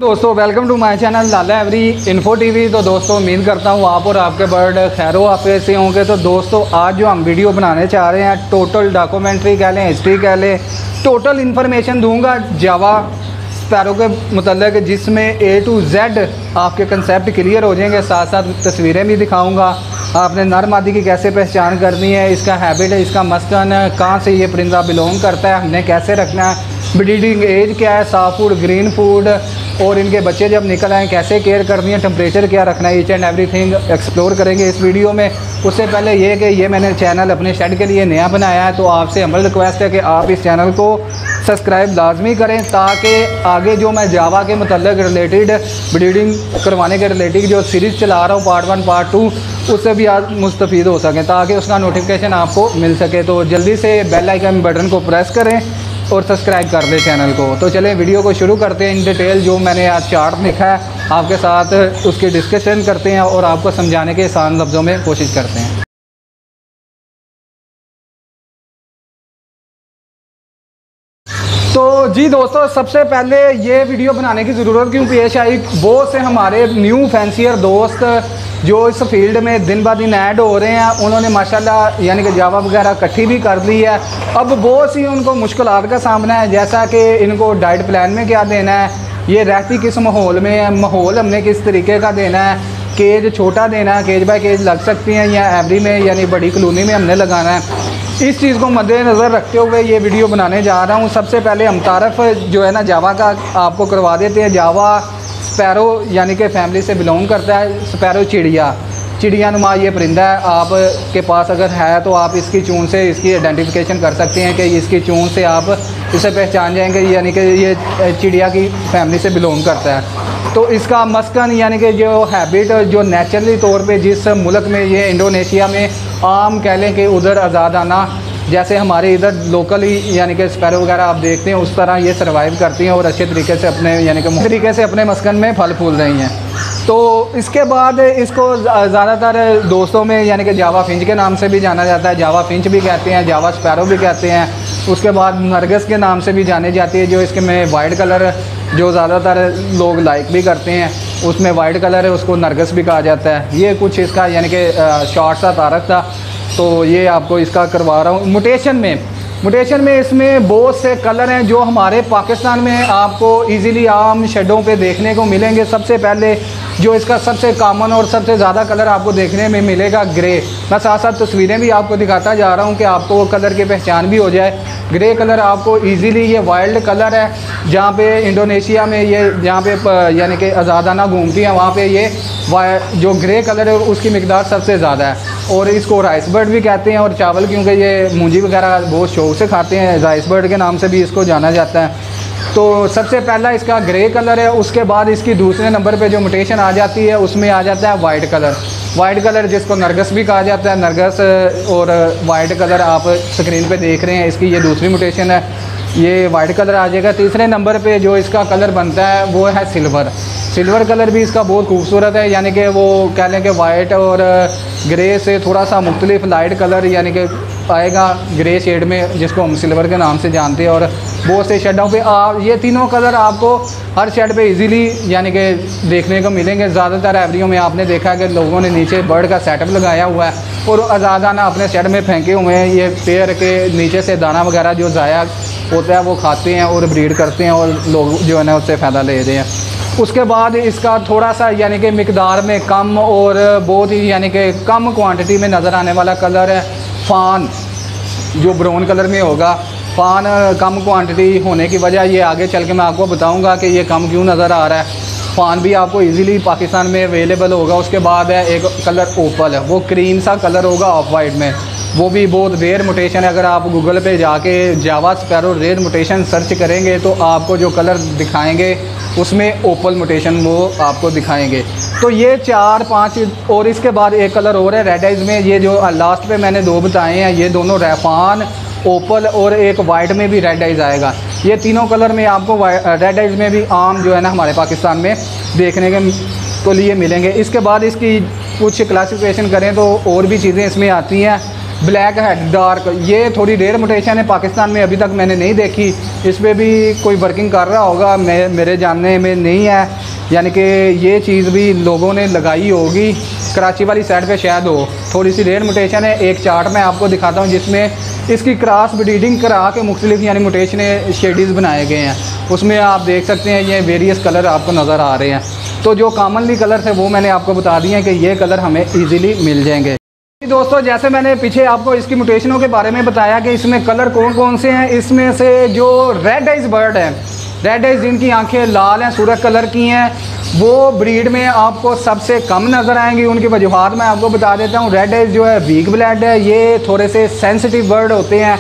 दोस्तों welcome to my channel Lala every info TV. तो दोस्तों उम्मीद करता हूँ आप और आपके बर्ड खैरो आफियत से होंगे। तो दोस्तों आज जो हम वीडियो बनाने चाह रहे हैं टोटल डॉक्यूमेंट्री कह लें, हिस्ट्री कह लें, टोटल इन्फॉर्मेशन दूंगा जावा स्पैरो के मतलब, जिसमें A to Z आपके कंसेप्ट क्लियर हो जाएंगे। साथ साथ तस्वीरें भी दिखाऊंगा, आपने नर मादी की कैसे पहचान करनी है, इसका हैबिट, इसका मस्कन, कहाँ से ये परिंदा बिलोंग करता है, हमने कैसे रखना है, ब्रीडिंग एज क्या है, सॉफ्ट फूड, ग्रीन फूड, और इनके बच्चे जब निकल आए कैसे केयर करनी है, टेम्परेचर क्या रखना है, ईच एंड एवरीथिंग एक्सप्लोर करेंगे इस वीडियो में। उससे पहले ये कि ये मैंने चैनल अपने शेड के लिए नया बनाया है, तो आपसे हम्बल रिक्वेस्ट है कि आप इस चैनल को सब्सक्राइब लाजमी करें, ताकि आगे जो मैं जावा के मतलब रिलेटेड ब्रीडिंग करवाने के रिलेटेड जो सीरीज़ चला रहा हूँ पार्ट 1 पार्ट 2, उससे भी आप मुस्तफ़ीद हो सकें, ताकि उसका नोटिफिकेशन आपको मिल सके। तो जल्दी से बेल आइकन बटन को प्रेस करें और सब्सक्राइब कर दें चैनल को। तो चलें वीडियो को शुरू करते हैं। इन डिटेल जो मैंने आज चार्ट लिखा है आपके साथ उसकी डिस्कशन करते हैं और आपको समझाने के आसान लफ्ज़ों में कोशिश करते हैं। तो जी दोस्तों, सबसे पहले ये वीडियो बनाने की ज़रूरत क्यों पेश आई, बहुत से हमारे न्यू फैंसियर दोस्त जो इस फील्ड में दिन ब दिन ऐड हो रहे हैं, उन्होंने माशाल्लाह यानी कि जावा वगैरह इकट्ठी भी कर ली है। अब बहुत सी उनको मुश्किलात का सामना है, जैसा कि इनको डाइट प्लान में क्या देना है, ये रहती किस माहौल में है, माहौल हमने किस तरीके का देना है, केज छोटा देना है, केज बाय केज लग सकती हैं, या एवरी में यानी बड़ी कॉलोनी में हमने लगाना है। इस चीज़ को मद्देनज़र रखते हुए ये वीडियो बनाने जा रहा हूँ। सबसे पहले हम तारफ़ जो है ना जावा का आपको करवा देते हैं। जावा स्पैरो यानी कि फैमिली से बिलोंग करता है। स्पैरो चिड़िया नुमा ये परिंदा है, आपके पास अगर है तो आप इसकी चून से इसकी आइडेंटिफिकेशन कर सकते हैं कि इसकी चून से आप इसे पहचान जाएंगे, यानी कि ये चिड़िया की फैमिली से बिलोंग करता है। तो इसका मस्कन यानी कि जो हैबिट जो नेचुरली तौर पे जिस मुल्क में ये इंडोनेशिया में आम कह लें कि उधर आज़ादाना, जैसे हमारे इधर लोकली यानी कि स्पैरो वगैरह आप देखते हैं उस तरह ये सर्वाइव करती हैं और अच्छे तरीके से अपने यानी कि तरीके से अपने मस्कन में फल फूल रही हैं। तो इसके बाद इसको ज़्यादातर दोस्तों में यानी कि जावा फिंच के नाम से भी जाना जाता है, जावा फिंच भी कहते हैं, जावा स्पैरो भी कहते हैं। उसके बाद नरगस के नाम से भी जानी जाती है, जो इसके में वाइट कलर जो ज़्यादातर लोग लाइक भी करते हैं, उसमें वाइट कलर है, उसको नरगस भी कहा जाता है। ये कुछ इसका यानी कि शॉर्ट सा तारक था, तो ये आपको इसका करवा रहा हूँ। म्यूटेशन में इसमें बहुत से कलर हैं जो हमारे पाकिस्तान में आपको इजीली आम शेडों पे देखने को मिलेंगे। सबसे पहले जो इसका सबसे कॉमन और सबसे ज़्यादा कलर आपको देखने में मिलेगा ग्रे। मैं साथ साथ तस्वीरें भी आपको दिखाता जा रहा हूँ कि आपको वो कलर की पहचान भी हो जाए। ग्रे कलर आपको इजीली, ये वाइल्ड कलर है, जहाँ पे इंडोनेशिया में ये जहाँ पे यानी कि आज़ादाना घूमती हैं वहाँ पे ये जो ग्रे कलर है उसकी मिकदार सबसे ज़्यादा है। और इसको राइस बर्ड भी कहते हैं, और चावल क्योंकि ये मूंजी वगैरह बहुत शौक से खाते हैं, राइस बर्ड के नाम से भी इसको जाना जाता है। तो सबसे पहला इसका ग्रे कलर है। उसके बाद इसकी दूसरे नंबर पे जो म्यूटेशन आ जाती है उसमें आ जाता है वाइट कलर जिसको नरगस भी कहा जाता है। नरगस और वाइट कलर आप स्क्रीन पे देख रहे हैं, इसकी ये दूसरी म्यूटेशन है, ये वाइट कलर आ जाएगा। तीसरे नंबर पे जो इसका कलर बनता है वो है सिल्वर कलर भी इसका बहुत खूबसूरत है, यानी कि वो कह लें कि वाइट और ग्रे से थोड़ा सा मुख्तलिफ लाइट कलर यानी कि आएगा ग्रे शेड में, जिसको हम सिल्वर के नाम से जानते हैं। और बहुत से शेडों पे ये तीनों कलर आपको हर शेड पे इजीली यानी कि देखने को मिलेंगे। ज़्यादातर एवरियो में आपने देखा है कि लोगों ने नीचे बर्ड का सेटअप लगाया हुआ है और आज़ादाना अपने शेड में फेंके हुए हैं। ये पेड़ के नीचे से दाना वगैरह जो ज़ाया होता है वो खाते हैं और ब्रीड करते हैं, और लोग जो है ना उससे फ़ायदा ले रहे हैं। उसके बाद इसका थोड़ा सा यानी कि मिकदार में कम और बहुत ही यानी कि कम क्वांटिटी में नज़र आने वाला कलर है फान, जो ब्राउन कलर में होगा। फान कम क्वांटिटी होने की वजह ये आगे चल के मैं आपको बताऊंगा कि ये कम क्यों नज़र आ रहा है। फान भी आपको इजीली पाकिस्तान में अवेलेबल होगा। उसके बाद है एक कलर ओपल है, वो क्रीम सा कलर होगा ऑफ वाइट में, वो भी बहुत रेयर म्यूटेशन है। अगर आप गूगल पे जाके जावा स्पैरो रेयर म्यूटेशन सर्च करेंगे तो आपको जो कलर दिखाएंगे उसमें ओपल म्यूटेशन वो आपको दिखाएंगे। तो ये 4-5 और इसके बाद एक कलर और है रेड आइज़ में, ये जो लास्ट पे मैंने 2 बताए हैं, ये दोनों रैफान ओपल और एक वाइट में भी रेड आइज़ आएगा। ये तीनों कलर में आपको रेड आइज़ में भी आम जो है ना हमारे पाकिस्तान में देखने के लिए मिलेंगे। इसके बाद इसकी कुछ क्लासिफिकेशन करें तो और भी चीज़ें इसमें आती हैं। ब्लैक हेड डार्क, ये थोड़ी रेयर म्यूटेशन है, पाकिस्तान में अभी तक मैंने नहीं देखी। इस पर भी कोई वर्किंग कर रहा होगा, मेरे जानने में नहीं है, यानी कि ये चीज़ भी लोगों ने लगाई होगी। कराची वाली साइड पे शायद हो, थोड़ी सी रेयर म्यूटेशन है। एक चार्ट मैं आपको दिखाता हूँ जिसमें इसकी क्रॉस ब्रीडिंग करा के मुख्तलिफ यानी म्यूटेशन शेडीज़ बनाए गए हैं। उसमें आप देख सकते हैं ये वेरियस कलर आपको नज़र आ रहे हैं। तो जो कॉमनली कलर थे वो मैंने आपको बता दिए हैं कि ये कलर हमें ईज़िली मिल जाएंगे। दोस्तों जैसे मैंने पीछे आपको इसकी म्यूटेशनों के बारे में बताया कि इसमें कलर कौन कौन से हैं, इसमें से जो रेड आइज बर्ड है, रेड आइज जिनकी आंखें लाल हैं, सूरज कलर की हैं, वो ब्रीड में आपको सबसे कम नज़र आएंगी। उनकी वजूहात मैं आपको बता देता हूँ। रेड आइज जो है वीक ब्लड है, ये थोड़े से सेंसिटिव बर्ड होते हैं,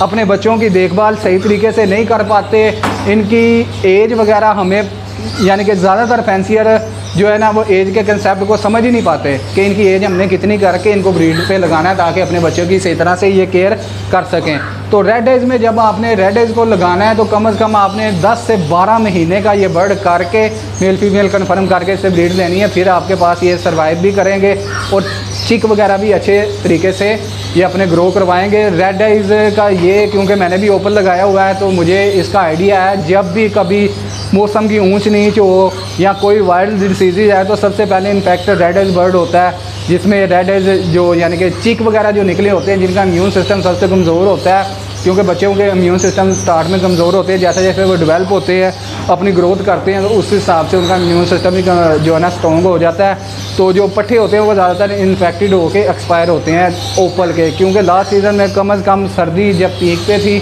अपने बच्चों की देखभाल सही तरीके से नहीं कर पाते। इनकी एज वगैरह हमें यानी कि ज़्यादातर फैंसियर जो है ना वो एज के कंसेप्ट को समझ ही नहीं पाते कि इनकी एज हमने कितनी करके इनको ब्रीड पे लगाना है ताकि अपने बच्चों की सही तरह से ये केयर कर सकें। तो रेड आइज में जब आपने रेड आइज को लगाना है तो कम से कम आपने 10 से 12 महीने का ये बर्ड करके मेल फीमेल कन्फर्म करके इससे ब्रीड लेनी है, फिर आपके पास ये सर्वाइव भी करेंगे और चिक वगैरह भी अच्छे तरीके से ये अपने ग्रो करवाएंगे। रेड आइज का ये क्योंकि मैंने भी ओपन लगाया हुआ है तो मुझे इसका आइडिया है, जब भी कभी मौसम की ऊंच नीच हो या कोई वाइल्ड डिसीज़ आए तो सबसे पहले इन्फेक्ट रेड आइज बर्ड होता है, जिसमें रेड आइज जो यानी कि चिक वगैरह जो निकले होते हैं, जिनका इम्यून सिस्टम सबसे कमज़ोर होता है, क्योंकि बच्चों के इम्यून सिस्टम स्टार्ट में कमज़ोर होते हैं, जैसे जैसे वो डेवलप होते हैं अपनी ग्रोथ करते हैं तो उस हिसाब से उनका इम्यून सिस्टम भी जो है ना स्ट्रॉन्ग हो जाता है। तो जो पट्ठे होते हैं वो ज़्यादातर इन्फेक्टेड होकर एक्सपायर होते हैं ओपल के, क्योंकि लास्ट सीज़न में कम से कम सर्दी जब पीक पे थी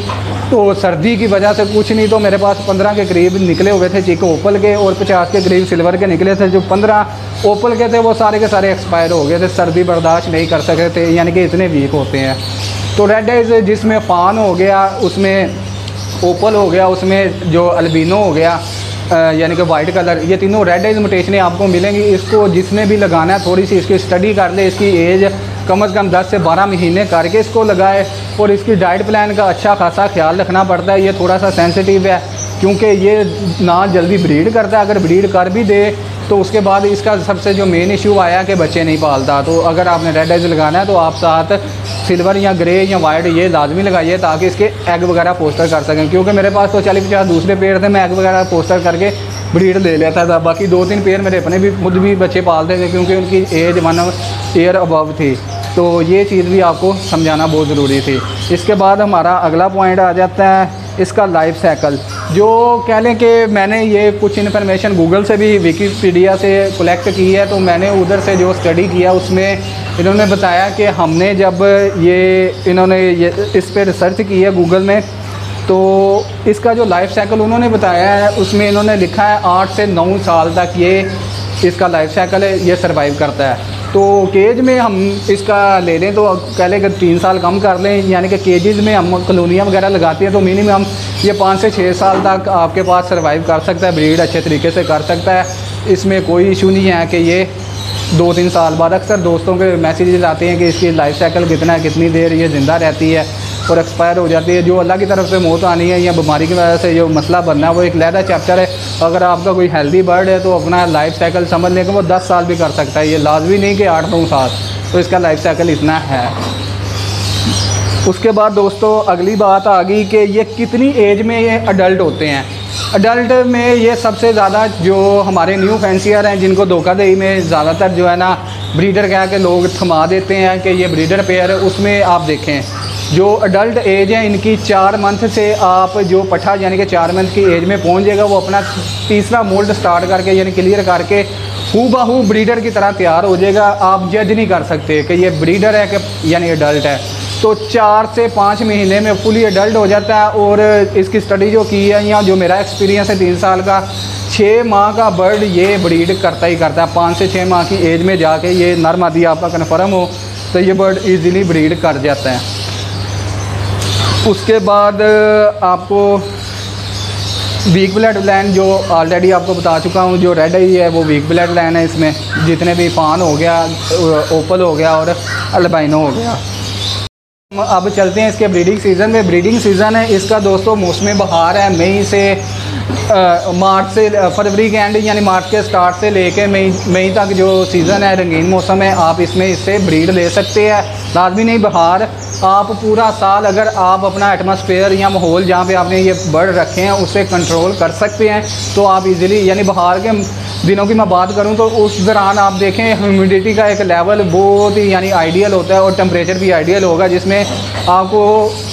तो सर्दी की वजह से कुछ नहीं तो मेरे पास 15 के करीब निकले हुए थे चिक ओपल के और 50 के करीब सिल्वर के निकले थे। जो 15 ओपल के थे वो सारे के सारे एक्सपायर हो गए थे, सर्दी बर्दाश्त नहीं कर सके थे, यानी कि इतने वीक होते हैं। तो रेड आइज जिसमें फान हो गया, उसमें ओपल हो गया, उसमें जो अल्बिनो हो गया यानी कि वाइट कलर, ये तीनों रेड आइज म्यूटेशनें आपको मिलेंगी। इसको जिसने भी लगाना है थोड़ी सी इसकी स्टडी कर ले, इसकी एज कम से कम 10 से 12 महीने करके इसको लगाए और इसकी डाइट प्लान का अच्छा खासा ख्याल रखना पड़ता है। ये थोड़ा सा सेंसिटिव है क्योंकि ये ना जल्दी ब्रीड करता है, अगर ब्रीड कर भी दे तो उसके बाद इसका सबसे जो मेन इशू आया कि बच्चे नहीं पालता। तो अगर आपने रेड आइज लगाना है तो आप साथ सिल्वर या ग्रे या वाइट ये लाजमी लगाइए ताकि इसके एग वगैरह पोस्टर कर सकें, क्योंकि मेरे पास तो 40-50 दूसरे पेड़ थे, मैं एग वगैरह पोस्टर करके ब्रीड ले लेता था। बाकी 2-3 पेड़ मेरे अपने भी खुद भी बच्चे पालते थे क्योंकि उनकी एज 1 ईयर अबव थी। तो ये चीज़ भी आपको समझाना बहुत ज़रूरी थी। इसके बाद हमारा अगला पॉइंट आ जाता है इसका लाइफ साइकिल। जो कह लें कि मैंने ये कुछ इन्फॉर्मेशन गूगल से भी विकीपीडिया से कलेक्ट की है, तो मैंने उधर से जो स्टडी किया उसमें इन्होंने बताया कि हमने जब इन्होंने इस पर रिसर्च की है गूगल में, तो इसका जो लाइफ साइकिल उन्होंने बताया है उसमें इन्होंने लिखा है 8 से 9 साल तक ये इसका लाइफ साइकिल है, ये सर्वाइव करता है। तो केज में हम इसका ले लें तो कह लें कि 3 साल कम कर लें, यानी कि केजेस में हम कॉलोनियाँ वगैरह लगाते हैं तो मिनिमम ये 5 से 6 साल तक आपके पास सर्वाइव कर सकता है, ब्रीड अच्छे तरीके से कर सकता है। इसमें कोई इशू नहीं है कि ये 2-3 साल बाद अक्सर दोस्तों के मैसेजेस आते हैं कि इसकी लाइफ साइकिल कितना है, कितनी देर ये ज़िंदा रहती है और एक्सपायर हो जाती है। जो अल्लाह की तरफ से मौत आनी है या बीमारी की वजह से जो मसला बनना है वो एक अलग चैप्टर है। अगर आपका कोई हेल्दी बर्ड है तो अपना लाइफ साइकिल समझ लें कि वो 10 साल भी कर सकता है, ये लाजमी नहीं कि 8-9 साल, तो इसका लाइफ साइकिल इतना है। उसके बाद दोस्तों अगली बात आ गई कि ये कितनी एज में ये अडल्ट होते हैं। अडल्ट में ये सबसे ज़्यादा जो हमारे न्यू फैंसियर हैं जिनको धोखाधड़ी में ज़्यादातर जो है ना ब्रीडर कह के लोग थमा देते हैं कि ये ब्रीडर पेयर है, उसमें आप देखें जो अडल्ट एज है इनकी 4 मंथ से आप जो पट्ठा यानी कि 4 मंथ की एज में पहुंच जाएगा, वो अपना तीसरा मोल्ड स्टार्ट करके यानी क्लियर करके हूबहू ब्रीडर की तरह तैयार हो जाएगा। आप जज नहीं कर सकते कि ये ब्रीडर है कि यानी अडल्ट है। तो 4 से 5 महीने में फुली अडल्ट हो जाता है। और इसकी स्टडी जो की है या जो मेरा एक्सपीरियंस है 3 साल का, 6 माह का बर्ड ये ब्रीड करता ही करता है। 5 से 6 माह की एज में जाके ये नर मादी आपका कन्फर्म हो तो ये बर्ड ईज़िली ब्रीड कर जाता है। उसके बाद आपको वीक ब्लड लाइन जो ऑलरेडी आपको बता चुका हूँ, जो रेड आई है वो वीक ब्लड लाइन है। इसमें जितने भी फान हो गया, ओपल हो गया और अल्बाइनो हो गया। अब चलते हैं इसके ब्रीडिंग सीज़न में। ब्रीडिंग सीज़न है इसका दोस्तों मौसम बहार है, मई से मार्च से फरवरी के एंड यानी मार्च के स्टार्ट से लेके मई तक जो सीज़न है रंगीन मौसम है। आप इसमें इससे ब्रीड ले सकते हैं, लाजमी नहीं बहार। आप पूरा साल अगर आप अपना एटमॉस्फेयर या माहौल जहाँ पे आपने ये बर्ड रखे हैं उससे कंट्रोल कर सकते हैं तो आप इजीली, यानी बहार के दिनों की मैं बात करूं तो उस दौरान आप देखें ह्यूमिडिटी का एक लेवल बहुत ही यानी आइडियल होता है और टेम्परेचर भी आइडियल होगा, जिसमें आपको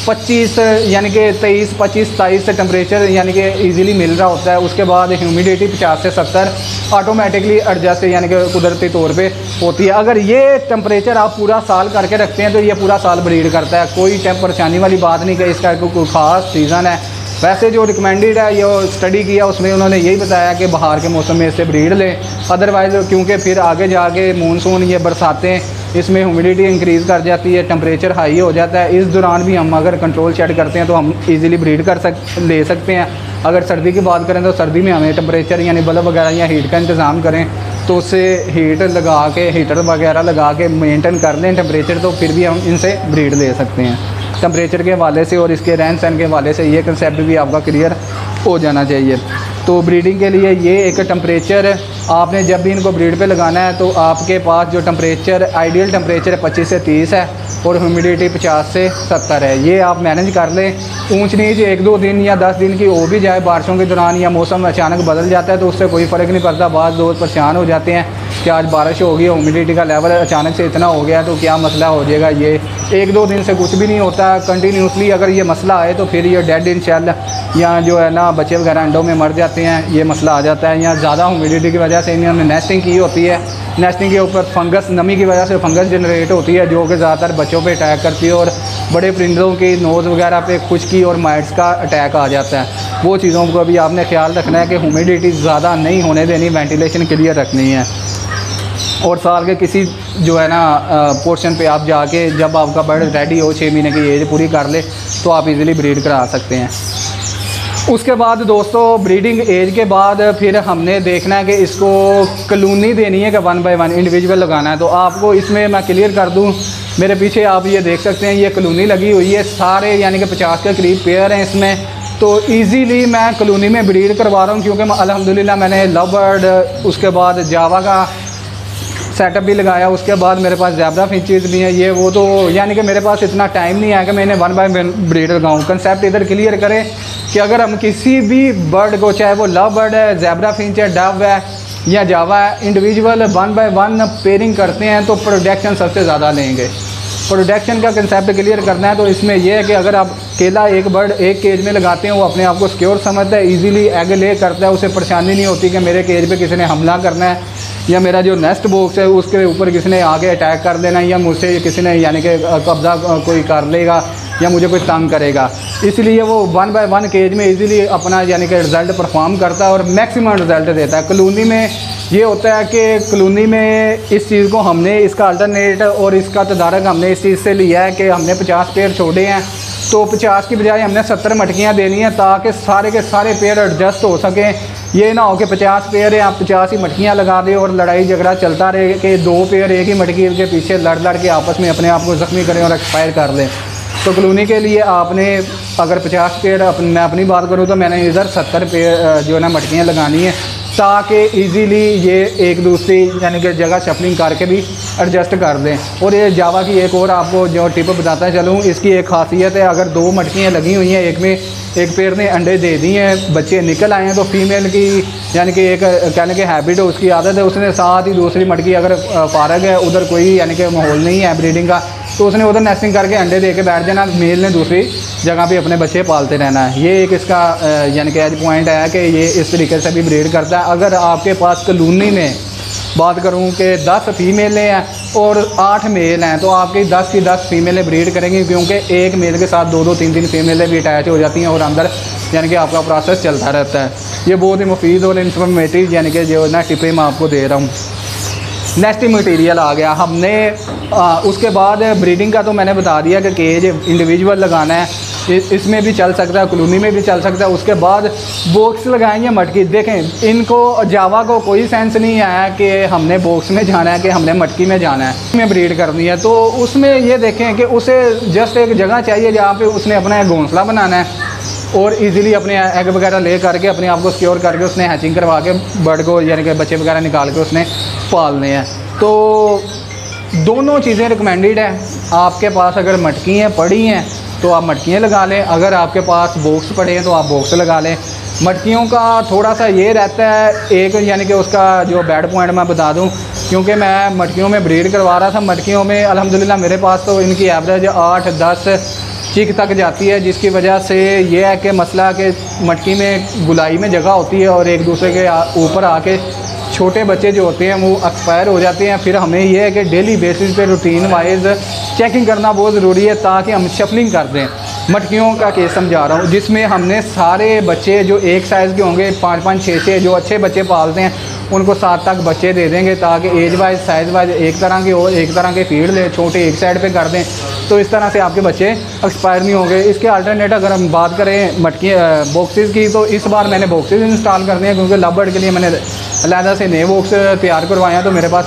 25 यानी कि 23, 25, 27 से टेम्परेचर यानी कि इजीली मिल रहा होता है। उसके बाद ह्यूमिडिटी 50 से 70 ऑटोमेटिकली एडजस्ट यानी कि कुदरती तौर पे होती है। अगर ये टेम्परेचर आप पूरा साल करके रखते हैं तो ये पूरा साल ब्रीड करता है, कोई परेशानी वाली बात नहीं कि इसका कोई ख़ास सीज़न है। वैसे जो रिकमेंडेड है ये स्टडी किया उसमें उन्होंने यही बताया कि बाहर के मौसम में इससे ब्रीड लें, अदरवाइज़ क्योंकि फिर आगे जाके मानसून ये बरसातें इसमें ह्यूमिडिटी इंक्रीज़ कर जाती है, टेम्परेचर हाई हो जाता है। इस दौरान भी हम अगर कंट्रोल सेट करते हैं तो हम इजीली ब्रीड ले सकते हैं। अगर सर्दी की बात करें तो सर्दी में हमें टेम्परेचर यानी बल्ब वगैरह या हीट का इंतज़ाम करें तो उससे हीटर वगैरह लगा के मेंटेन कर लें टेम्परेचर, तो फिर भी हम इनसे ब्रीड ले सकते हैं। टेम्परेचर के हवाले से और इसके रहन सहन के हवाले से ये कंसेप्ट भी आपका क्लियर हो जाना चाहिए। तो ब्रीडिंग के लिए ये एक टेम्परेचर आपने जब भी इनको ब्रीड पे लगाना है तो आपके पास जो टेम्परेचर आइडियल टेम्परेचर 25 से 30 है और ह्यूमिडिटी 50 से 70 है। ये आप मैनेज कर लें। ऊंच नीच 1-2 दिन या 10 दिन की हो भी जाए बारिशों के दौरान या मौसम अचानक बदल जाता है तो उससे कोई फ़र्क नहीं पड़ता। बाद दोस्त परेशान हो जाते हैं कि आज बारिश हो गई, ह्यूमिडिटी का लेवल अचानक से इतना हो गया तो क्या मसला हो जाएगा। ये 1-2 दिन से कुछ भी नहीं होता। कंटिन्यूसली अगर ये मसला आए तो फिर ये डेड इन शेल या जो है ना बच्चे वगैरह अंडों में मर जाते हैं, ये मसला आ जाता है। या ज़्यादा ह्यूमिडिटी की वजह से इन्होंने नेस्टिंग की होती है, नेस्टिंग के ऊपर फंगस, नमी की वजह से फंगस जनरेट होती है जो कि ज़्यादातर बच्चों पे अटैक करती है और बड़े परिंदों की नोज़ वगैरह पे खुश्की और माइट्स का अटैक आ जाता है। वो चीज़ों को भी आपने ख्याल रखना है कि ह्यूमिडिटी ज़्यादा नहीं होने देनी, वेंटिलेशन क्लियर रखनी है। और साल के किसी जो है ना पोर्शन पे आप जाके जब आपका बर्ड रेडी हो 6 महीने की एज पूरी कर ले तो आप इजीली ब्रीड करा सकते हैं। उसके बाद दोस्तों ब्रीडिंग एज के बाद फिर हमने देखना है कि इसको कॉलोनी देनी है कि 1 बाय 1 इंडिविजुअल लगाना है। तो आपको इसमें मैं क्लियर कर दूं, मेरे पीछे आप ये देख सकते हैं ये कॉलोनी लगी हुई है, सारे यानी कि 50 के करीब पेयर हैं इसमें। तो इजीली मैं कॉलोनी में ब्रीड करवा रहा हूँ क्योंकि अल्हम्दुलिल्लाह मैंने लव बर्ड उसके बाद जावा का सेटअप भी लगाया, उसके बाद मेरे पास ज़ेब्रा फिंचेस भी हैं। ये वो तो यानी कि मेरे पास इतना टाइम नहीं है कि मैं इन्हें 1 बाय 1 ब्रीड लगाऊँ। कंसेप्ट इधर क्लियर करें कि अगर हम किसी भी बर्ड को, चाहे वो लव बर्ड है, ज़ेब्रा फिंच है, डव है या जावा है, इंडिविजुअल 1 बाय 1 पेयरिंग करते हैं तो प्रोडक्शन सबसे ज़्यादा लेंगे। प्रोडक्शन का कंसेप्ट क्लियर करना है तो इसमें यह है कि अगर आप अकेला एक बर्ड एक केज में लगाते हैं वो अपने आप को सिक्योर समझता है, इजीली एग ले करता है, उसे परेशानी नहीं होती कि मेरे केज पे किसी ने हमला करना है या मेरा जो नेस्ट बॉक्स है उसके ऊपर किसी ने आगे अटैक कर देना या मुझसे किसी ने यानी कि कब्जा कोई कर लेगा या मुझे कोई तंग करेगा। इसलिए वो 1 बाय 1 केज में इजीली अपना यानी कि रिज़ल्ट परफॉर्म करता है और मैक्सिमम रिज़ल्ट देता है। कॉलोनी में ये होता है कि कॉलोनी में इस चीज़ को हमने इसका अल्टरनेट और इसका तदारक हमने इस चीज़ से लिया है कि हमने 50 पेयर छोड़े हैं तो 50 की बजाय हमने 70 मटकियाँ देनी हैं ताकि सारे के सारे पेयर एडजस्ट हो सकें। ये ना हो कि 50 पेयर है आप 50 ही मटकियाँ लगा दें और लड़ाई झगड़ा चलता रहे कि 2 पेयर एक ही मटकी के पीछे लड़ के आपस में अपने आप को ज़ख्मी करें और एक्सपायर कर दें। तो कॉलोनी के लिए आपने अगर 50 पेयर मैं अपनी बात करूँ तो मैंने इधर 70 पेयर जो है ना मटकियाँ लगानी है ताकि इजीली ये एक दूसरी यानी कि जगह शफलिंग करके भी एडजस्ट कर दें। और ये जावा की एक और आपको जो टिप बताता चलूँ, इसकी एक खासियत है, अगर 2 मटकियाँ लगी हुई हैं, एक पेयर ने अंडे दे दिए हैं, बच्चे निकल आए हैं तो फीमेल की यानी कि एक कहने की हैबिट है, उसकी आदत है, उसने साथ ही दूसरी मटकी अगर फारग है उधर कोई यानी कि माहौल नहीं है ब्रीडिंग का तो उसने उधर नेस्टिंग करके अंडे दे के बैठ जाना, मेल ने दूसरी जगह पे अपने बच्चे पालते रहना है। ये एक इसका यानी कि एज पॉइंट है कि ये इस तरीके से भी ब्रीड करता है। अगर आपके पास कॉलोनी में बात करूं कि 10 फीमेलें हैं और 8 मेल हैं तो आपकी 10 की 10 फीमेलें ब्रीड करेंगी क्योंकि एक मेल के साथ 2-2, 3-3 फीमेलें भी अटैच हो जाती हैं और अंदर यानी कि आपका प्रोसेस चलता रहता है। ये बहुत ही मुफीद और इन्फॉर्मेटिव यानी कि जो ना टिपें मैं आपको दे रहा हूँ। नेस्टिंग मटेरियल आ गया हमने उसके बाद ब्रीडिंग का तो मैंने बता दिया कि केज इंडिविजुअल लगाना है। इसमें भी चल सकता है, कॉलोनी में भी चल सकता है। उसके बाद बॉक्स लगाएंगे मटकी। देखें इनको जावा को कोई सेंस नहीं आया कि हमने बॉक्स में जाना है कि हमने मटकी में जाना है, में ब्रीड करनी है। तो उसमें ये देखें कि उसे जस्ट एक जगह चाहिए जहाँ पे उसने अपना घोंसला बनाना है और इजीली अपने एग वगैरह ले करके अपने आप को सिक्योर करके उसने हैचिंग करवा के बर्ड को यानी कि बच्चे वगैरह निकाल के उसने पालने हैं। तो दोनों चीज़ें रिकमेंडेड हैं। आपके पास अगर मटकियाँ पड़ी हैं तो आप मटकियाँ लगा लें, अगर आपके पास बॉक्स पड़े हैं तो आप बॉक्स लगा लें। मटकियों का थोड़ा सा ये रहता है एक यानी कि उसका जो बैड पॉइंट मैं बता दूं, क्योंकि मैं मटकियों में ब्रीड करवा रहा था। मटकियों में अल्हम्दुलिल्लाह मेरे पास तो इनकी एवरेज 8-10 चिक तक जाती है, जिसकी वजह से ये है कि मसला कि मटकी में गुलाई में जगह होती है और एक दूसरे के ऊपर आके छोटे बच्चे जो होते हैं वो एक्सपायर हो जाते हैं। फिर हमें यह है कि डेली बेसिस पे रूटीन वाइज चेकिंग करना बहुत ज़रूरी है ताकि हम शफलिंग कर दें। मटकियों का केस समझा रहा हूँ जिसमें हमने सारे बच्चे जो एक साइज़ के होंगे 5-5, 6-6 जो अच्छे बच्चे पालते हैं उनको 7 तक बच्चे दे देंगे ताकि एज वाइज साइज़ वाइज एक तरह के हो, एक तरह के फीड ले, छोटे एक साइड पे कर दें। तो इस तरह से आपके बच्चे एक्सपायर नहीं होंगे। इसके अल्टरनेट अगर हम बात करें मटकी बॉक्सेस की, तो इस बार मैंने बॉक्सेस इंस्टॉल कर दिए क्योंकि लव बर्ड के लिए मैंने अलहदा से नए बॉक्स तैयार करवाए हैं। तो मेरे पास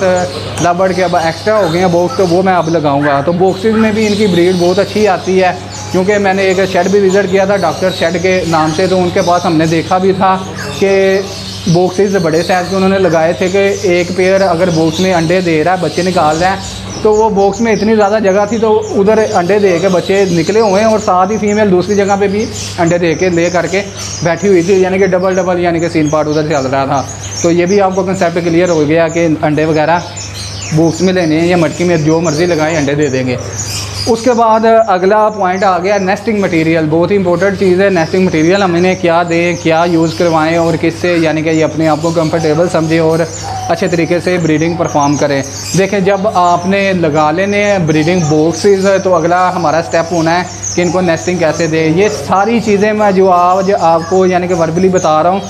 लव बर्ड के अब एक्स्ट्रा हो गए हैं बॉक्स, तो वो मैं अब लगाऊंगा। तो बॉक्सेस में भी इनकी ब्रीड बहुत अच्छी आती है क्योंकि मैंने एक शेड भी विज़िट किया था डॉक्टर शेड के नाम से, तो उनके पास हमने देखा भी था कि बॉक्सेस बड़े साइज़ के उन्होंने लगाए थे कि एक पेयर अगर बॉक्स में अंडे दे रहा है, बच्चे निकाल रहा है, तो वो बॉक्स में इतनी ज़्यादा जगह थी तो उधर अंडे दे के बच्चे निकले हुए हैं और साथ ही फीमेल दूसरी जगह पे भी अंडे दे के ले करके बैठी हुई थी, यानी कि डबल यानी कि सीन पार्ट उधर चल रहा था। तो ये भी आपको कंसेप्ट क्लियर हो गया कि अंडे वगैरह बॉक्स में लेने हैं या मटकी में जो मर्ज़ी लगाएं अंडे दे देंगे। उसके बाद अगला पॉइंट आ गया नेस्टिंग मटेरियल। बहुत ही इंपॉर्टेंट चीज़ है नेस्टिंग मटेरियल। हम इन्हें क्या दें, क्या यूज़ करवाएं और किससे यानी कि ये अपने आप को कंफर्टेबल समझे और अच्छे तरीके से ब्रीडिंग परफॉर्म करें। देखें जब आपने लगा लेने ब्रीडिंग बॉक्सेस तो अगला हमारा स्टेप होना है कि इनको नेस्टिंग कैसे दें। ये सारी चीज़ें मैं जो आज आपको यानी कि वर्बली बता रहा हूँ,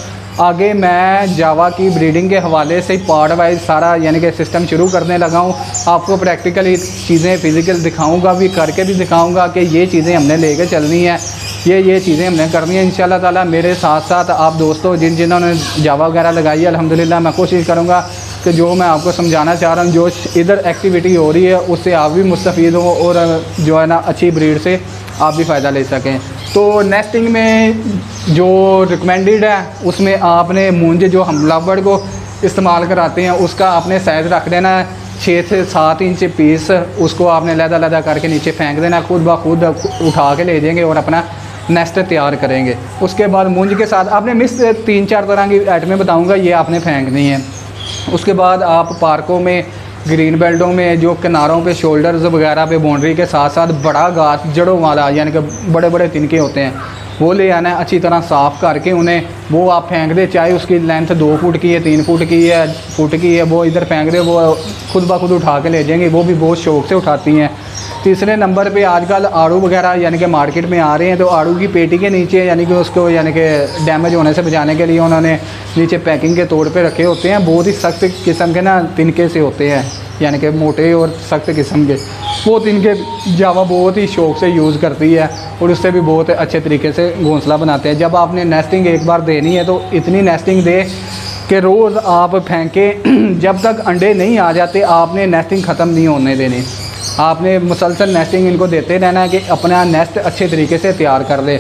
आगे मैं जावा की ब्रीडिंग के हवाले से पार्ट वाइज सारा यानी कि सिस्टम शुरू करने लगा हूँ। आपको प्रैक्टिकली चीज़ें फिज़िकल दिखाऊंगा भी, करके भी दिखाऊंगा कि ये चीज़ें हमने लेके चलनी है, ये चीज़ें हमने करनी है इंशाल्लाह ताला। मेरे साथ साथ आप दोस्तों जिन्होंने जावा वगैरह लगाई है अल्हम्दुलिल्लाह, मैं कोशिश करूँगा कि जो मैं आपको समझाना चाह रहा हूँ, जो इधर एक्टिविटी हो रही है उससे आप भी मुस्तफ़ीद हो और जो है ना अच्छी ब्रीड से आप भी फ़ायदा ले सकें। तो नेस्टिंग में जो रिकमेंडेड है उसमें आपने मूंज जो हम लव बर्ड को इस्तेमाल कराते हैं उसका आपने साइज़ रख देना है 6 से 7 इंच पीस, उसको आपने लहदा करके नीचे फेंक देना, खुद ब खुद उठा के ले जाएंगे और अपना नेस्ट तैयार करेंगे। उसके बाद मूंज के साथ आपने मिस 3-4 तरह की आइटमें बताऊंगा, ये आपने फेंकनी है। उसके बाद आप पार्कों में, ग्रीन बेल्टों में जो किनारों पे शोल्डर्स वगैरह पे बाउंड्री के साथ साथ बड़ा घास जड़ों वाला यानी कि बड़े बड़े तिनके होते हैं वो ले आना है, अच्छी तरह साफ़ करके उन्हें वो आप फेंक दे, चाहे उसकी लेंथ 2 फुट की है, 3 फुट की है, वो इधर फेंक दे, वो खुद ब खुद उठा के ले जाएंगे। वो भी बहुत शौक़ से उठाती हैं। तीसरे नंबर पे आजकल आड़ू वगैरह यानी कि मार्केट में आ रहे हैं, तो आड़ू की पेटी के नीचे यानी कि उसको यानी कि डैमेज होने से बचाने के लिए उन्होंने नीचे पैकिंग के तौर पे रखे होते हैं। बहुत ही सख्त किस्म के ना तिनके से होते हैं, यानी कि मोटे और सख्त किस्म के। वो तिनके जावा बहुत ही शौक़ से यूज़ करती है और उससे भी बहुत अच्छे तरीके से घोंसला बनाते हैं। जब आपने नेस्टिंग एक बार देनी है तो इतनी नेस्टिंग दे कि रोज़ आप फेंकें, जब तक अंडे नहीं आ जाते आपने नेस्टिंग ख़त्म नहीं होने देनी। आपने मुसलसल नेस्टिंग इनको देते रहना है कि अपना नेस्ट अच्छे तरीके से तैयार कर ले।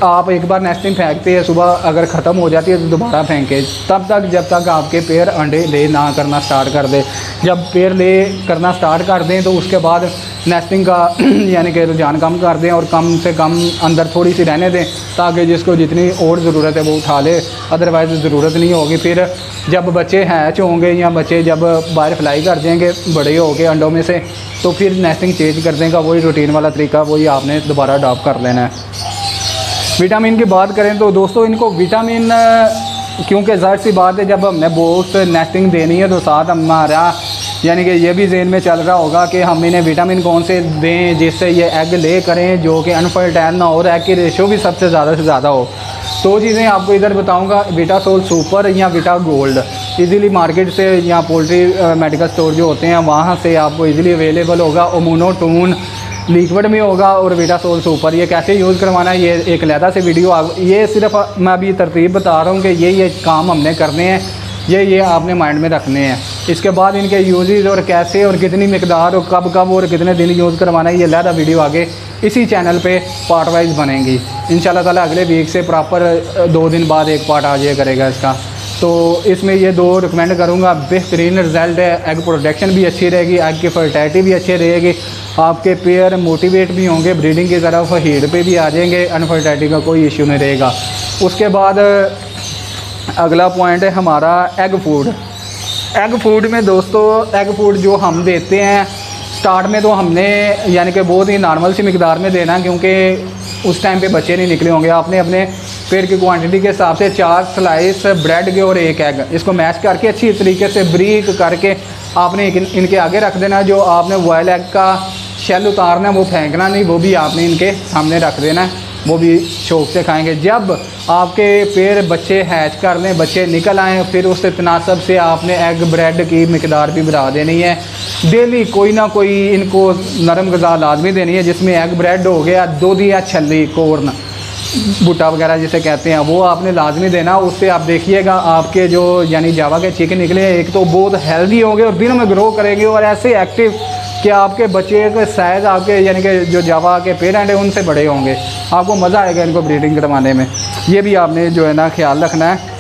आप एक बार नेस्टिंग फेंकते हैं, सुबह अगर ख़त्म हो जाती है तो दोबारा फेंकें, तब तक जब तक आपके पेयर अंडे ले ना करना स्टार्ट कर दे। जब पेयर ले करना स्टार्ट कर दें तो उसके बाद नेस्टिंग का यानी कि रुझान कम कर दें और कम से कम अंदर थोड़ी सी रहने दें ताकि जिसको जितनी और ज़रूरत है वो उठा ले, अदरवाइज़ ज़रूरत नहीं होगी। फिर जब बच्चे हैच होंगे या बच्चे जब बाहर फ्लाई कर देंगे बड़े हो के अंडों में से, तो फिर नेस्टिंग चेंज कर देगा। वही रूटीन वाला तरीका वही आपने दोबारा अडॉप्ट कर लेना है। विटामिन की बात करें तो दोस्तों इनको विटामिन, क्योंकि ज़ाहिर सी बात है जब हमने बोस्ट नेस्टिंग देनी है तो साथ हमारा यानी कि ये भी जेहन में चल रहा होगा कि हम इन्हें विटामिन कौन से दें जिससे ये एग ले करें जो कि अनफर्टाइल ना हो और एग की रेशो भी सबसे ज़्यादा से ज़्यादा हो। 2 चीज़ें आपको इधर बताऊंगा, विटासोल सुपर या विटा गोल्ड। इजीली मार्केट से या पोल्ट्री मेडिकल स्टोर जो होते हैं वहाँ से आपको इजीली अवेलेबल होगा। ओमोनोटोन लिक्विड में होगा और वीटासोल सुपर। ये कैसे यूज़ करवाना है ये एक अलहदा से वीडियो ये सिर्फ मैं अभी तरतीब बता रहा हूँ कि ये काम हमने करने हैं, ये आपने माइंड में रखने हैं। इसके बाद इनके यूजेस और कैसे और कितनी मिकदार और कब कब और कितने दिन यूज़ करवाना है, ये अलहदा वीडियो आगे इसी चैनल पे पार्ट वाइज बनेगी इंशाल्लाह ताला। अगले वीक से प्रॉपर 2 दिन बाद एक पार्ट आ जाया करेगा इसका। तो इसमें ये 2 रिकमेंड करूँगा, बेहतरीन रिज़ल्ट है। एग प्रोडक्शन भी अच्छी रहेगी, एग की फर्टिलिटी भी अच्छी रहेगी, आपके पेयर मोटिवेट भी होंगे ब्रीडिंग की तरफ, हीट पे भी आ जाएंगे, अनफर्टिलिटी का कोई इश्यू नहीं रहेगा। उसके बाद अगला पॉइंट है हमारा एग फूड। एग फूड में दोस्तों एग फूड जो हम देते हैं स्टार्ट में तो हमने यानी कि बहुत ही नॉर्मल सी मिकदार में देना, क्योंकि उस टाइम पे बच्चे नहीं निकले होंगे। आपने अपने पेड़ की क्वांटिटी के हिसाब से 4 स्लाइस ब्रेड के और 1 एग इसको मैश करके अच्छी तरीके से ब्रीक करके आपने इनके आगे रख देना। जो आपने बॉयल एग का शेल उतारना है वो फेंकना नहीं, वो भी आपने इनके सामने रख देना है, वो भी शौक से खाएंगे। जब आपके पेड़ बच्चे हैच कर लें, बच्चे निकल आएँ, फिर उससे तनासब से आपने एग ब्रेड की मिकदार भी बढ़ा देनी है। डेली कोई ना कोई इनको नरम ग़िज़ा लाजमी देनी है, जिसमें एग ब्रेड हो गया, दूध या छल्ली कॉर्न भुट्टा वगैरह जिसे कहते हैं, वो आपने लाजमी देना। उससे आप देखिएगा आपके जो यानी जावा के चिकन निकले, एक तो बहुत हेल्दी होंगे और दिनों में ग्रो करेंगे और ऐसे एक्टिव कि आपके बच्चे के साइज़ आपके यानी कि जो जावा के पेरेंट हैं उनसे बड़े होंगे। आपको मज़ा आएगा इनको ब्रीडिंग करवाने में। ये भी आपने जो है ना ख्याल रखना है।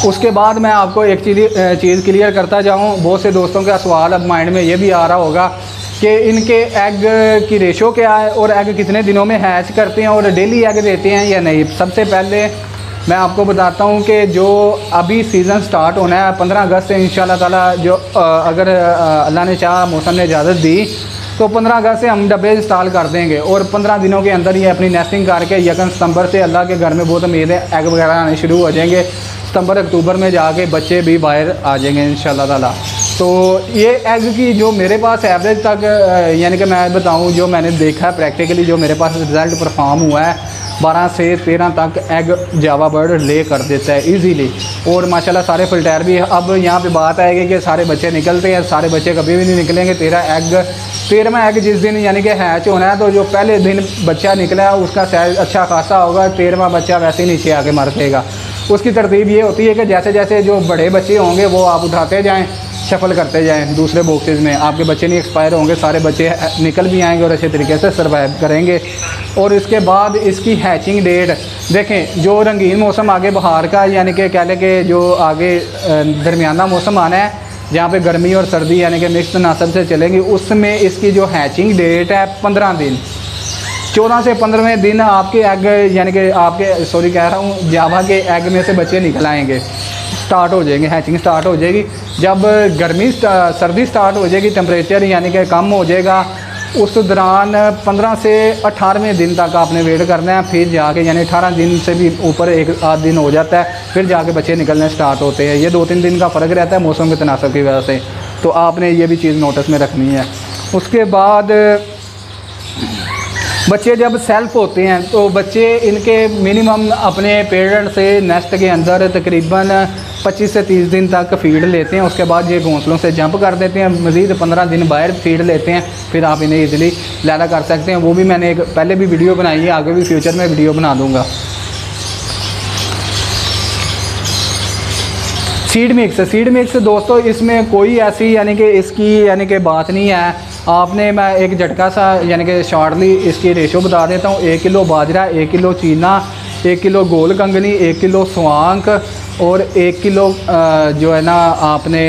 उसके बाद मैं आपको एक चीज़ क्लियर करता जाऊँ। बहुत से दोस्तों का सवाल अब माइंड में ये भी आ रहा होगा कि इनके एग की रेशो क्या है और एग कितने दिनों में हैच करते हैं और डेली एग देते हैं या नहीं। सबसे पहले मैं आपको बताता हूँ कि जो अभी सीज़न स्टार्ट होना है 15 अगस्त से इंशाल्लाह ताला, जो अगर अल्लाह ने चाहा मौसम ने इजाज़त दी तो 15 अगस्त से हम डब्बे इंस्टॉल कर देंगे और 15 दिनों के अंदर ये अपनी नेस्टिंग करके 1 सितंबर से अल्लाह के घर में बहुत उम्मीद है एग वगैरह आने शुरू हो जाएंगे। सितंबर अक्टूबर में जाके बच्चे भी बाहर आ जाएंगे इंशाल्लाह ताला। तो ये एग की जो मेरे पास एवरेज तक यानी कि मैं बताऊं जो मैंने देखा है प्रैक्टिकली, जो मेरे पास रिज़ल्ट परफॉर्म हुआ है, 12 से 13 तक एग जावा बर्ड ले कर देता है इजीली। और माशाल्लाह सारे फिल्टर भी। अब यहाँ पे बात आएगी कि सारे बच्चे निकलते हैं, सारे बच्चे कभी भी नहीं निकलेंगे। 13वां एग जिस दिन यानी कि हैच होना है, तो जो पहले दिन बच्चा निकला है उसका साइज अच्छा खासा होगा, 13वां बच्चा वैसे ही नीचे आके मर जाएगा। उसकी तरतीब ये होती है कि जैसे जैसे जो बड़े बच्चे होंगे वो आप उठाते जाएँ, शफल करते जाएं दूसरे बॉक्सेस में, आपके बच्चे नहीं एक्सपायर होंगे, सारे बच्चे निकल भी आएंगे और अच्छे तरीके से सर्वाइव करेंगे। और इसके बाद इसकी हैचिंग डेट देखें, जो रंगीन मौसम आगे बहार का यानी कि कह लें कि जो आगे दरमियाना मौसम आना है जहाँ पे गर्मी और सर्दी यानी कि मिक्स तनासब से चलेंगी, उसमें इसकी जो हैचिंग डेट है 15 दिन। 14 से 15वें दिन आपके एग यानी कि आपके सॉरी कह रहा हूँ जावा के एग में से बच्चे निकल आएंगे, स्टार्ट हो जाएंगे, हैचिंग स्टार्ट हो जाएगी। जब सर्दी स्टार्ट हो जाएगी, टेम्परेचर यानी कि कम हो जाएगा, उस दौरान 15 से 18वें दिन तक आपने वेट करना है। फिर जाके यानी 18 दिन से भी ऊपर 1 आध दिन हो जाता है, फिर जाके बच्चे निकलने स्टार्ट होते हैं। ये 2-3 दिन का फ़र्क रहता है मौसम के तनासब की वजह से, तो आपने ये भी चीज़ नोटिस में रखनी है। उसके बाद बच्चे जब सेल्फ होते हैं तो बच्चे इनके मिनिमम अपने पेरेंट से नेस्ट के अंदर तकरीबन 25 से 30 दिन तक फीड लेते हैं। उसके बाद ये घोंसलों से जंप कर देते हैं, मज़ीद 15 दिन बाहर फीड लेते हैं, फिर आप इन्हें इजीली लैला कर सकते हैं। वो भी मैंने एक पहले भी वीडियो बनाई है, आगे भी फ्यूचर में वीडियो बना दूँगा। सीड मिक्स दोस्तों, इसमें कोई ऐसी यानी कि इसकी यानी कि बात नहीं है। आपने मैं एक झटका सा यानी कि शॉर्टली इसकी रेशो बता देता हूँ। 1 किलो बाजरा, 1 किलो चीना, 1 किलो गोल कंगनी, 1 किलो स्वांक और 1 किलो जो है ना आपने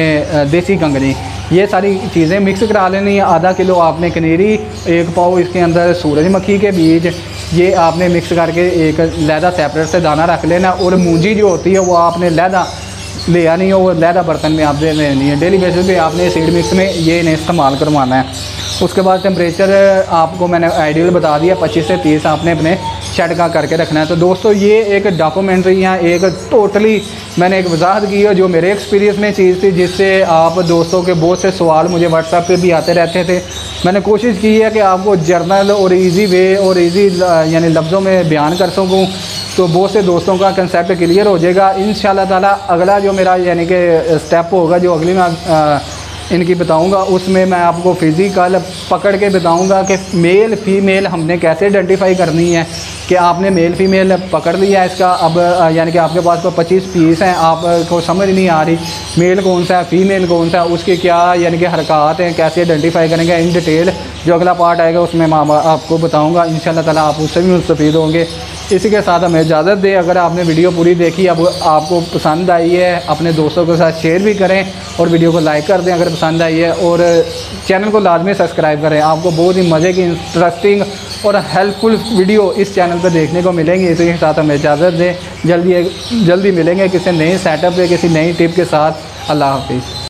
देसी कंगनी, ये सारी चीज़ें मिक्स करा लेनी है। आधा किलो आपने कनेरी, 1 पाव इसके अंदर सूरजमुखी के बीज, ये आपने मिक्स करके एक लहदा सेपरेट से दाना रख लेना। और मूंजी जो होती है वो आपने लहदा ले आनी है, वो लहदा बर्तन में आप दे लेनी है। डेली बेसिस पे आपने सीड मिक्स में ये इन्हें इस्तेमाल करवाना है। उसके बाद टेम्परेचर आपको मैंने आइडियल बता दिया, 25 से 30 आपने अपने शेड का करके रखना है। तो दोस्तों ये एक डॉक्यूमेंट्री है, एक टोटली मैंने एक वजाहत की है जो मेरे एक्सपीरियंस में चीज़ थी, जिससे आप दोस्तों के बहुत से सवाल मुझे व्हाट्सएप पे भी आते रहते थे। मैंने कोशिश की है कि आपको जर्नल और इजी वे और इजी यानी लफ्ज़ों में बयान कर सकूँ, तो बहुत से दोस्तों का कंसेप्ट क्लियर हो जाएगा इंशाल्लाह ताला। अगला जो मेरा यानी कि स्टेप होगा, जो अगली मैं इनकी बताऊंगा। उसमें मैं आपको फ़िज़िकल पकड़ के बताऊंगा कि मेल फ़ीमेल हमने कैसे आइडेंटिफाई करनी है, कि आपने मेल फ़ीमेल पकड़ लिया है इसका, अब यानी कि आपके पास तो 25 पीस हैं, आपको समझ नहीं आ रही मेल कौन सा है फ़ीमेल कौन सा है, उसके क्या यानी कि हरकत हैं, कैसे आइडेंटिफाई करेंगे इन डिटेल। जो अगला पार्ट आएगा उसमें मैं आपको बताऊँगा, इंशाल्लाह ताला आप उससे भी मुस्तफ़ीद होंगे। इसी के साथ हमें इजाज़त दें। अगर आपने वीडियो पूरी देखी, अब आपको पसंद आई है, अपने दोस्तों के साथ शेयर भी करें और वीडियो को लाइक कर दें अगर पसंद आई है, और चैनल को लाजमी सब्सक्राइब करें। आपको बहुत ही मज़े की इंटरेस्टिंग और हेल्पफुल वीडियो इस चैनल पर देखने को मिलेंगी। इसी के साथ हमें इजाज़त दें। जल्दी मिलेंगे किसी नए सेटअप पे, किसी नई टिप के साथ। अल्लाह हाफिज़।